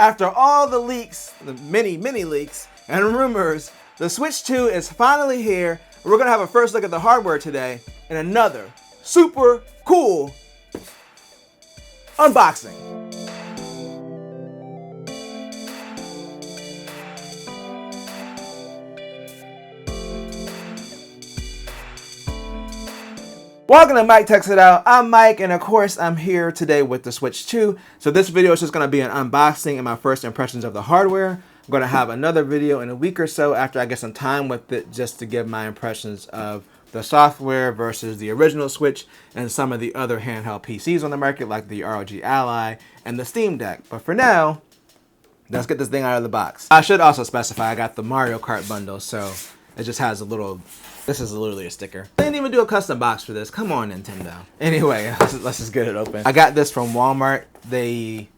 After all the leaks, the many leaks, and rumors, the Switch 2 is finally here. We're gonna have a first look at the hardware today and another super cool unboxing. Welcome to Mike Techs It Out. I'm Mike, and of course I'm here today with the Switch 2. So this video is just going to be an unboxing and my first impressions of the hardware. I'm going to have another video in a week or so after I get some time with it, just to give my impressions of the software versus the original Switch and some of the other handheld PCs on the market, like the ROG Ally and the Steam Deck. But for now, let's get this thing out of the box. I should also specify I got the Mario Kart bundle, so it just has a little... This is literally a sticker. They didn't even do a custom box for this. Come on, Nintendo. Anyway, let's just get it open. I got this from Walmart. They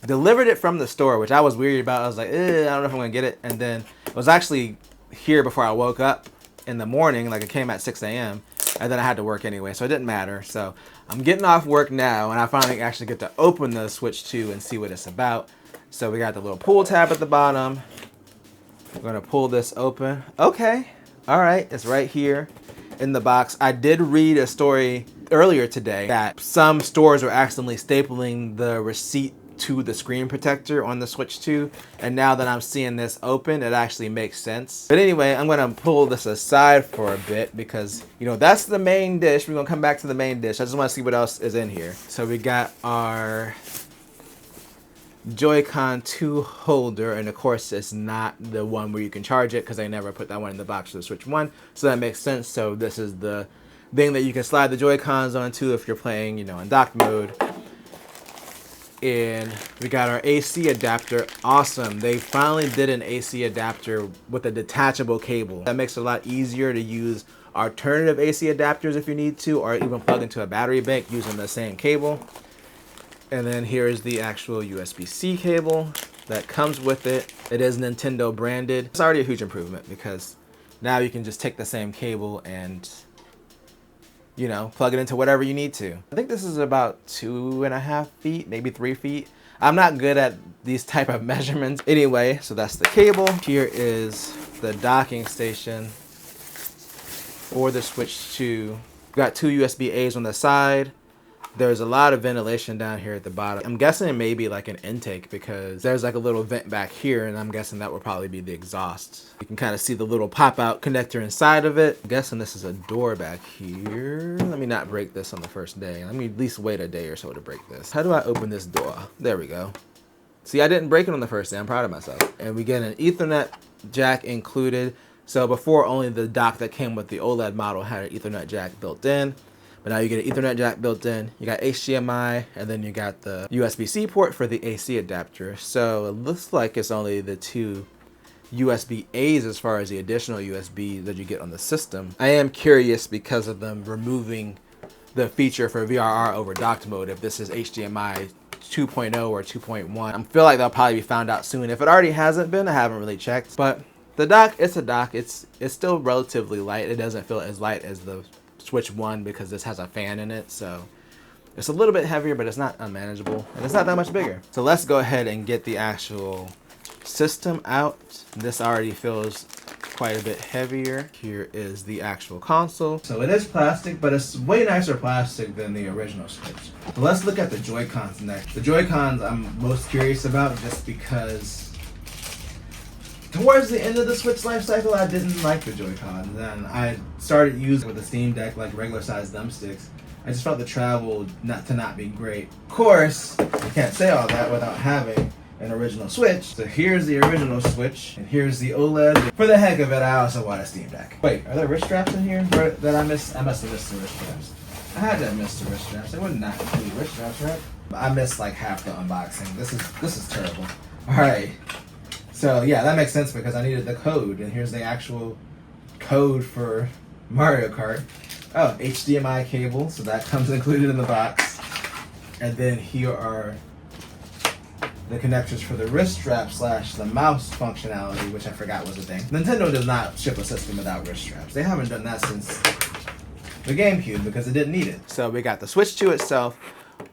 delivered it from the store, which I was weird about. I was like, I don't know if I'm gonna get it. And then it was actually here before I woke up in the morning. Like, it came at 6 a.m. and then I had to work anyway, so it didn't matter. So I'm getting off work now, and I finally actually get to open the Switch 2 and see what it's about. So we got the little pull tab at the bottom. I'm gonna pull this open. Okay. All right, it's right here in the box. I did read a story earlier today that some stores were accidentally stapling the receipt to the screen protector on the Switch 2. And now that I'm seeing this open, it actually makes sense. But anyway, I'm gonna pull this aside for a bit because, you know, that's the main dish. We're gonna come back to the main dish. I just wanna see what else is in here. So we got our Joy-Con 2 holder, and of course it's not the one where you can charge it because they never put that one in the box for the Switch 1, so that makes sense. So this is the thing that you can slide the Joy-Cons onto if you're playing, you know, in dock mode. And we got our AC adapter. Awesome, they finally did an AC adapter with a detachable cable. That makes it a lot easier to use alternative AC adapters if you need to, or even plug into a battery bank using the same cable. And then here is the actual USB-C cable that comes with it. It is Nintendo branded. It's already a huge improvement because now you can just take the same cable and, you know, plug it into whatever you need to. I think this is about 2.5 feet, maybe 3 feet. I'm not good at these type of measurements. Anyway, so that's the cable. Here is the docking station for the Switch 2. We've got 2 USB-A's on the side. There's a lot of ventilation down here at the bottom. I'm guessing it may be like an intake because there's like a little vent back here, and I'm guessing that will probably be the exhaust. You can kind of see the little pop-out connector inside of it. I'm guessing this is a door back here. Let me not break this on the first day. Let me at least wait a day or so to break this. How do I open this door? There we go. See, I didn't break it on the first day. I'm proud of myself. And we get an Ethernet jack included. So before, only the dock that came with the OLED model had an Ethernet jack built in. But now you get an Ethernet jack built in, you got HDMI, and then you got the USB-C port for the AC adapter. So it looks like it's only the 2 USB-A's as far as the additional USB that you get on the system. I am curious because of them removing the feature for VRR over docked mode, if this is HDMI 2.0 or 2.1. I feel like that'll probably be found out soon. If it already hasn't been, I haven't really checked. But the dock, it's a dock. It's still relatively light. It doesn't feel as light as the Switch 1 because this has a fan in it, so it's a little bit heavier, but it's not unmanageable, and it's not that much bigger. So let's go ahead and get the actual system out. This already feels quite a bit heavier. Here is the actual console. So it is plastic, but it's way nicer plastic than the original Switch. So let's look at the Joy-Cons next. The Joy-Cons I'm most curious about just because towards the end of the Switch life cycle, I didn't like the Joy-Cons, and I started using with the Steam Deck like regular sized thumbsticks. I just felt the travel not be great. Of course, you can't say all that without having an original Switch. So here's the original Switch, and here's the OLED. For the heck of it, I also bought a Steam Deck. Wait, are there wrist straps in here that I missed? I must have missed the wrist straps. I had to have missed the wrist straps. They would not include wrist straps, right? I missed like half the unboxing. This is terrible. All right. So yeah, that makes sense because I needed the code, and here's the actual code for Mario Kart. Oh, HDMI cable, so that comes included in the box. And then here are the connectors for the wrist strap / the mouse functionality, which I forgot was a thing. Nintendo does not ship a system without wrist straps. They haven't done that since the GameCube because it didn't need it. So we got the Switch 2 itself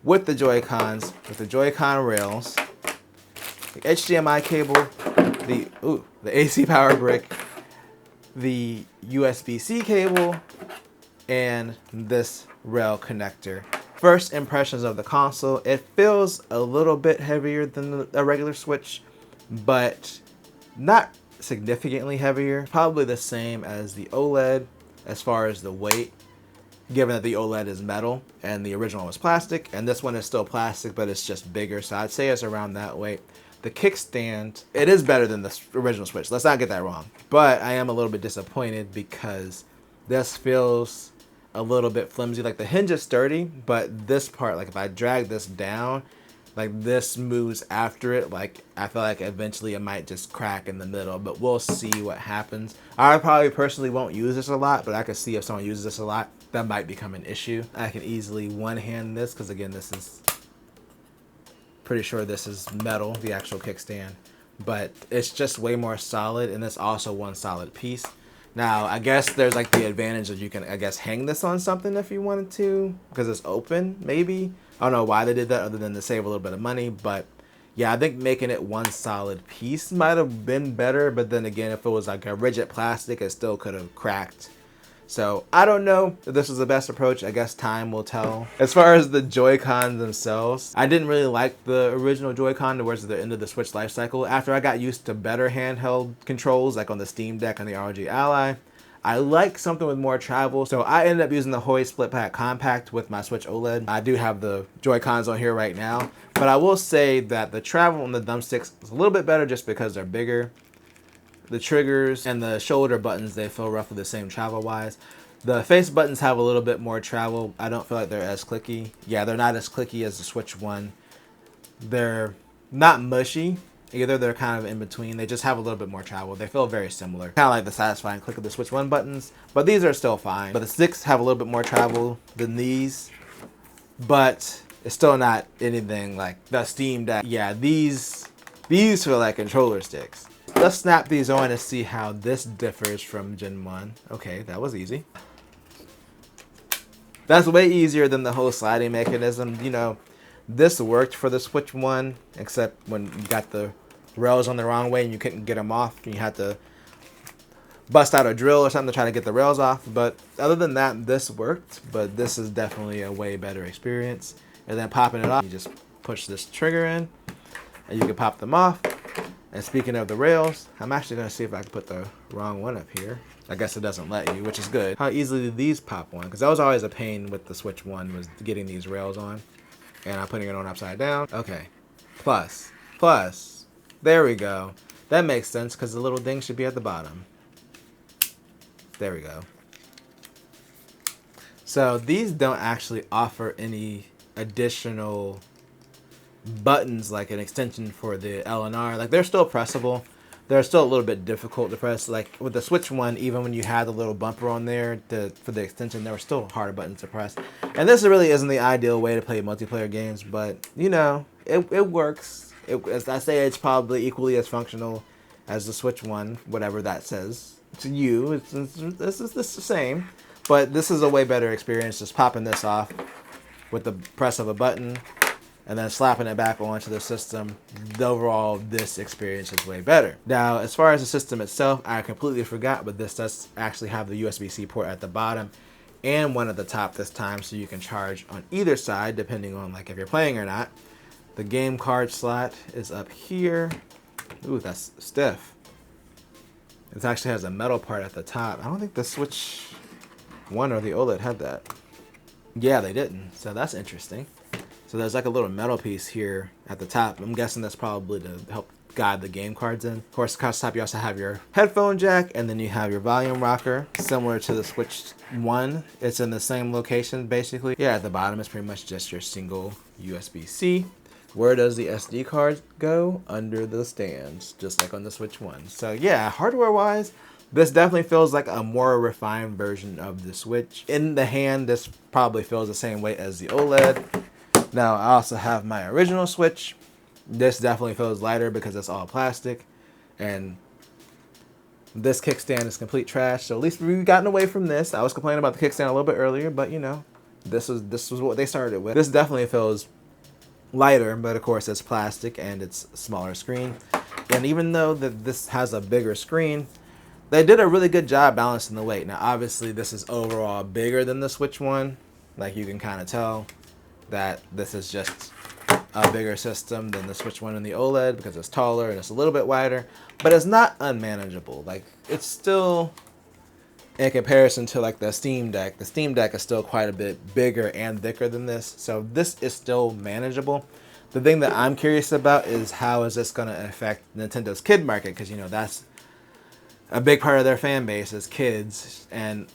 with the Joy-Cons, with the Joy-Con rails. the HDMI cable, the AC power brick, the USB-C cable, and this rail connector. First impressions of the console, it feels a little bit heavier than a regular Switch, but not significantly heavier. Probably the same as the OLED as far as the weight, given that the OLED is metal and the original was plastic, and this one is still plastic, but it's just bigger, so I'd say it's around that weight. The kickstand, it is better than the original Switch, let's not get that wrong, but I am a little bit disappointed because this feels a little bit flimsy. Like the hinge is sturdy, but this part, like if I drag this down, like this moves after it, like I feel like eventually it might just crack in the middle, but we'll see what happens. I probably personally won't use this a lot, but I could see if someone uses this a lot, that might become an issue. I can easily one-hand this, because again, this is pretty sure this is metal, the actual kickstand, but it's just way more solid, and it's also one solid piece. Now, I guess there's like the advantage that you can, I guess, hang this on something if you wanted to, because it's open, maybe. I don't know why they did that other than to save a little bit of money, but yeah, I think making it one solid piece might have been better, but then again, if it was like a rigid plastic, it still could have cracked. So I don't know if this was the best approach. I guess time will tell. As far as the Joy-Cons themselves, I didn't really like the original Joy-Con towards the end of the Switch life cycle. After I got used to better handheld controls, like on the Steam Deck and the ROG Ally, I like something with more travel. So I ended up using the Hoy Split Pack Compact with my Switch OLED. I do have the Joy-Cons on here right now, but I will say that the travel on the thumbsticks is a little bit better just because they're bigger. The triggers and the shoulder buttons, they feel roughly the same travel-wise. The face buttons have a little bit more travel. I don't feel like they're as clicky. Yeah, they're not as clicky as the Switch one. They're not mushy either. They're kind of in between. They just have a little bit more travel. They feel very similar. Kind of like the satisfying click of the Switch one buttons, but these are still fine. But the sticks have a little bit more travel than these, but it's still not anything like the Steam Deck. Yeah, these feel like controller sticks. Let's snap these on and see how this differs from Gen 1. Okay, that was easy. That's way easier than the whole sliding mechanism. You know, this worked for the Switch 1, except when you got the rails on the wrong way and you couldn't get them off. You had to bust out a drill or something to try to get the rails off. But other than that, this worked. But this is definitely a way better experience. And then popping it off, you just push this trigger in and you can pop them off. And speaking of the rails, I'm actually going to see if I can put the wrong one up here. I guess it doesn't let you, which is good. How easily did these pop on? Because that was always a pain with the Switch 1, was getting these rails on. And I'm putting it on upside down. Okay. Plus. There we go. That makes sense because the little thing should be at the bottom. There we go. So these don't actually offer any additional buttons like an extension for the L and R. Like, they're still pressable. They're still a little bit difficult to press. Like with the Switch 1, even when you had the little bumper on there for the extension, there were still hard buttons to press. And this really isn't the ideal way to play multiplayer games, but you know, it works. As I say, it's probably equally as functional as the Switch 1, whatever that says to you. It's the same, but this is a way better experience. Just popping this off with the press of a button and then slapping it back onto the system. Overall, this experience is way better. Now, as far as the system itself, I completely forgot, but this does actually have the USB-C port at the bottom and one at the top this time, so you can charge on either side depending on like if you're playing or not. The game card slot is up here. Ooh, that's stiff. It actually has a metal part at the top. I don't think the Switch 1 or the OLED had that. Yeah, they didn't, so that's interesting. So there's like a little metal piece here at the top. I'm guessing that's probably to help guide the game cards in. Of course, across the top you also have your headphone jack, and then you have your volume rocker, similar to the Switch 1. It's in the same location basically. Yeah, at the bottom is pretty much just your single USB-C. Where does the SD card go? Under the stands, just like on the Switch 1. So yeah, hardware-wise, this definitely feels like a more refined version of the Switch. In the hand, this probably feels the same weight as the OLED. Now, I also have my original Switch. This definitely feels lighter because it's all plastic. And this kickstand is complete trash. So at least we've gotten away from this. I was complaining about the kickstand a little bit earlier, but you know, this was what they started with. This definitely feels lighter, but of course it's plastic and it's a smaller screen. And even though that this has a bigger screen, they did a really good job balancing the weight. Now obviously this is overall bigger than the Switch One. Like you can kind of tell that this is just a bigger system than the Switch One and the OLED because it's taller and it's a little bit wider, but it's not unmanageable. Like it's still, in comparison to like the Steam Deck is still quite a bit bigger and thicker than this. So this is still manageable. The thing that I'm curious about is how is this going to affect Nintendo's kid market? Because, you know, that's a big part of their fan base is kids. And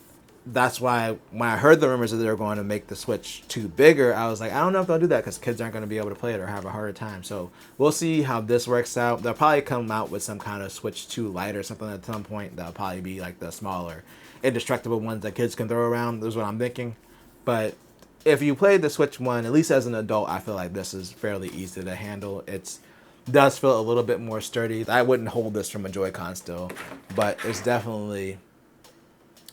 that's why when I heard the rumors that they were going to make the Switch 2 bigger, I was like, I don't know if they'll do that because kids aren't going to be able to play it or have a harder time. So we'll see how this works out. They'll probably come out with some kind of Switch 2 Lite or something at some point. That'll probably be like the smaller, indestructible ones that kids can throw around. That's what I'm thinking. But if you played the Switch 1, at least as an adult, I feel like this is fairly easy to handle. It does feel a little bit more sturdy. I wouldn't hold this from a Joy-Con still, but it's definitely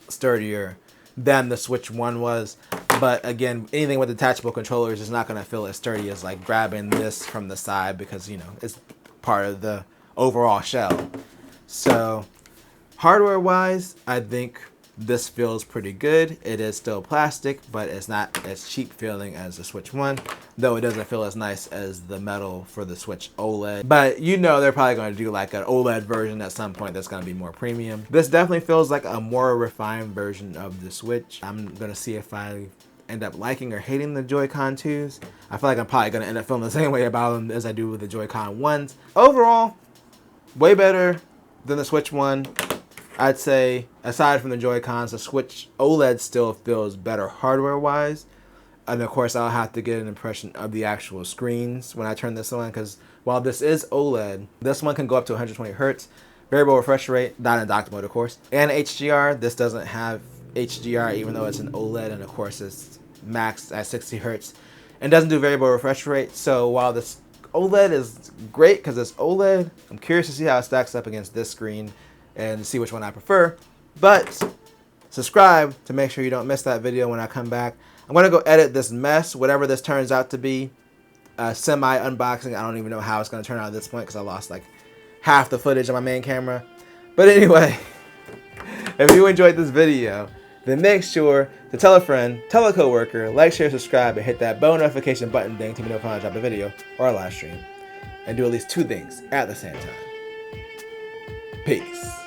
sturdier than the Switch 1 was. But again, anything with detachable controllers is not going to feel as sturdy as like grabbing this from the side because, you know, it's part of the overall shell. So hardware wise, I think this feels pretty good. It is still plastic, but it's not as cheap feeling as the Switch 1, though it doesn't feel as nice as the metal for the Switch OLED. But you know they're probably going to do like an OLED version at some point that's going to be more premium. This definitely feels like a more refined version of the Switch. I'm going to see if I end up liking or hating the Joy-Con 2s. I feel like I'm probably going to end up feeling the same way about them as I do with the Joy-Con 1s. Overall, way better than the Switch 1. I'd say, aside from the Joy-Cons, the Switch OLED still feels better hardware-wise. And of course, I'll have to get an impression of the actual screens when I turn this on, because while this is OLED, this one can go up to 120 Hertz, variable refresh rate, not in docked mode, of course, and HDR. This doesn't have HDR, even though it's an OLED, and of course, it's maxed at 60 Hertz, and doesn't do variable refresh rate. So while this OLED is great because it's OLED, I'm curious to see how it stacks up against this screen and see which one I prefer. But subscribe to make sure you don't miss that video when I come back. I'm going to go edit this mess, whatever this turns out to be. Semi-unboxing. I don't even know how it's going to turn out at this point because I lost like half the footage on my main camera. But anyway, if you enjoyed this video, then make sure to tell a friend, tell a coworker, like, share, subscribe, and hit that bell notification button ding to be notified when I drop a video or a live stream. And do at least 2 things at the same time. Peace.